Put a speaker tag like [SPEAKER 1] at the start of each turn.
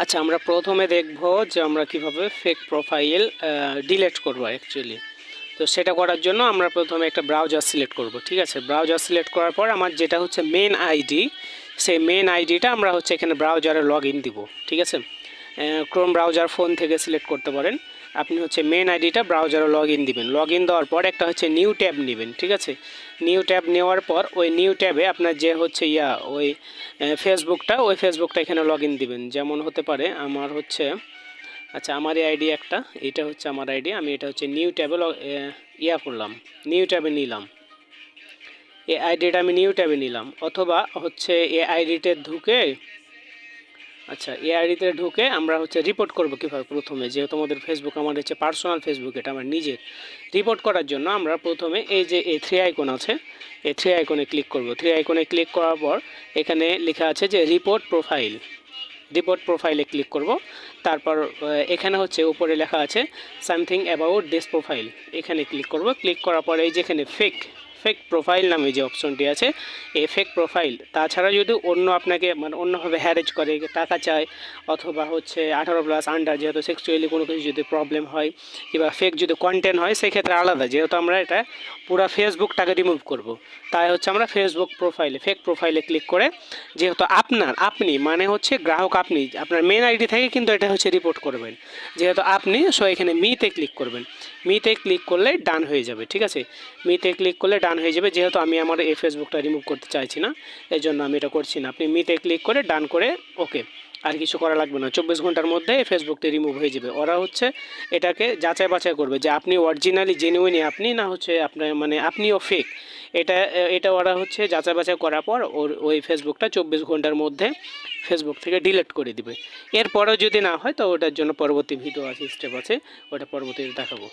[SPEAKER 1] আচ্ছা, আমরা প্রথমে দেখব যে আমরা কিভাবে ফেক প্রোফাইল ডিলিট করব অ্যাকচুয়ালি। তো সেটা করার জন্য আমরা প্রথমে একটা ব্রাউজার সিলেক্ট করব। ঠিক আছে, ব্রাউজার সিলেক্ট করার পর আমার যেটা হচ্ছে মেন আইডি, সেই মেন আইডিটা আমরা হচ্ছে এখানে ব্রাউজারে লগ ইন দিব। ঠিক আছে, ক্রোম ব্রাউজার ফোন থেকে সিলেক্ট করতে পারেন। আপনি হচ্ছে মেন আইডিটা ব্রাউজারে লগ ইন দিবেন। লগ ইন দেওয়ার পর একটা হচ্ছে নিউ ট্যাব নেবেন। ঠিক আছে, নিউ ট্যাব নেওয়ার পর ওই নিউ ট্যাবে আপনার যে হচ্ছে ওই ফেসবুকটা এখানে লগ ইন দিবেন। যেমন হতে পারে আমার হচ্ছে, আচ্ছা আমার এই আইডি একটা, এটা হচ্ছে আমার আইডি, আমি এটা হচ্ছে নিউ ট্যাবে করলাম, নিউ ট্যাবে নিলাম। এই আইডিটা আমি নিউ ট্যাবে নিলাম, অথবা হচ্ছে এই আইডিতে ঢুকে, আচ্ছা এই আইডিতে ঢুকে আমরা হচ্ছে রিপোর্ট করব কীভাবে। প্রথমে যেহেতু আমাদের ফেসবুক আমার হচ্ছে পার্সোনাল ফেসবুক, এটা আমার নিজের। রিপোর্ট করার জন্য আমরা প্রথমে এই যে এই থ্রি আইকন আছে, এই থ্রি আইকনে ক্লিক করব। থ্রি আইকনে ক্লিক করার পর এখানে লেখা আছে যে রিপোর্ট প্রোফাইল, রিপোর্ট প্রোফাইলে ক্লিক করব। তারপর এখানে হচ্ছে উপরে লেখা আছে সামথিং অ্যাবাউট দিস প্রোফাইল, এখানে ক্লিক করব। ক্লিক করার পরে এই যেখানে ফেক ফেক প্রোফাইল নামে যে অপশনটি আছে, এই ফেক প্রোফাইল, তাছাড়া যদি অন্য আপনাকে মানে অন্যভাবে হ্যারেজ করে, টাকা চায়, অথবা হচ্ছে 18+ আন্ডার, যেহেতু সেক্সুয়ালি কোনো কিছু যদি প্রবলেম হয়, কিংবা ফেক যদি কন্টেন্ট হয়, সেক্ষেত্রে আলাদা। যেহেতু আমরা এটা পুরো ফেসবুকটাকে রিমুভ করব, তাই হচ্ছে আমরা ফেসবুক প্রোফাইলে ফেক প্রোফাইলে ক্লিক করে, যেহেতু আপনি মানে হচ্ছে গ্রাহক, আপনি আপনার মেন আইডি থেকে কিন্তু এটা হচ্ছে রিপোর্ট করবেন, যেহেতু আপনি, সো এখানে মিতে ক্লিক করবেন। মিতে ক্লিক করলে ডান হয়ে যাবে। ঠিক আছে, মিতে ক্লিক করলে ডান হয়ে যাবে। যেহেতু আমি আমার এই ফেসবুকটা রিমুভ করতে চাইছি না, এই জন্য আমি এটা করছি না। আপনি মিতে ক্লিক করে ডান করে ওকে, আর কিছু করা লাগবে না। 24 ঘন্টার মধ্যে এই ফেসবুকটি রিমুভ হয়ে যাবে। ওরা হচ্ছে এটাকে যাচাই বাছাই করবে যে আপনি অরিজিনালি জেনুইনি আপনি, না হচ্ছে আপনার মানে আপনিও ফেক। এটা এটা ওরা হচ্ছে যাচাই বাছাই করার পর ওই ফেসবুকটা 24 ঘন্টার মধ্যে ফেসবুক থেকে ডিলিট করে দিবে। এরপরেও যদি না হয় তো ওটার জন্য পরবর্তী ভিডিও আছে, স্টেপ আছে, ওটা পরবর্তীতে দেখাবো।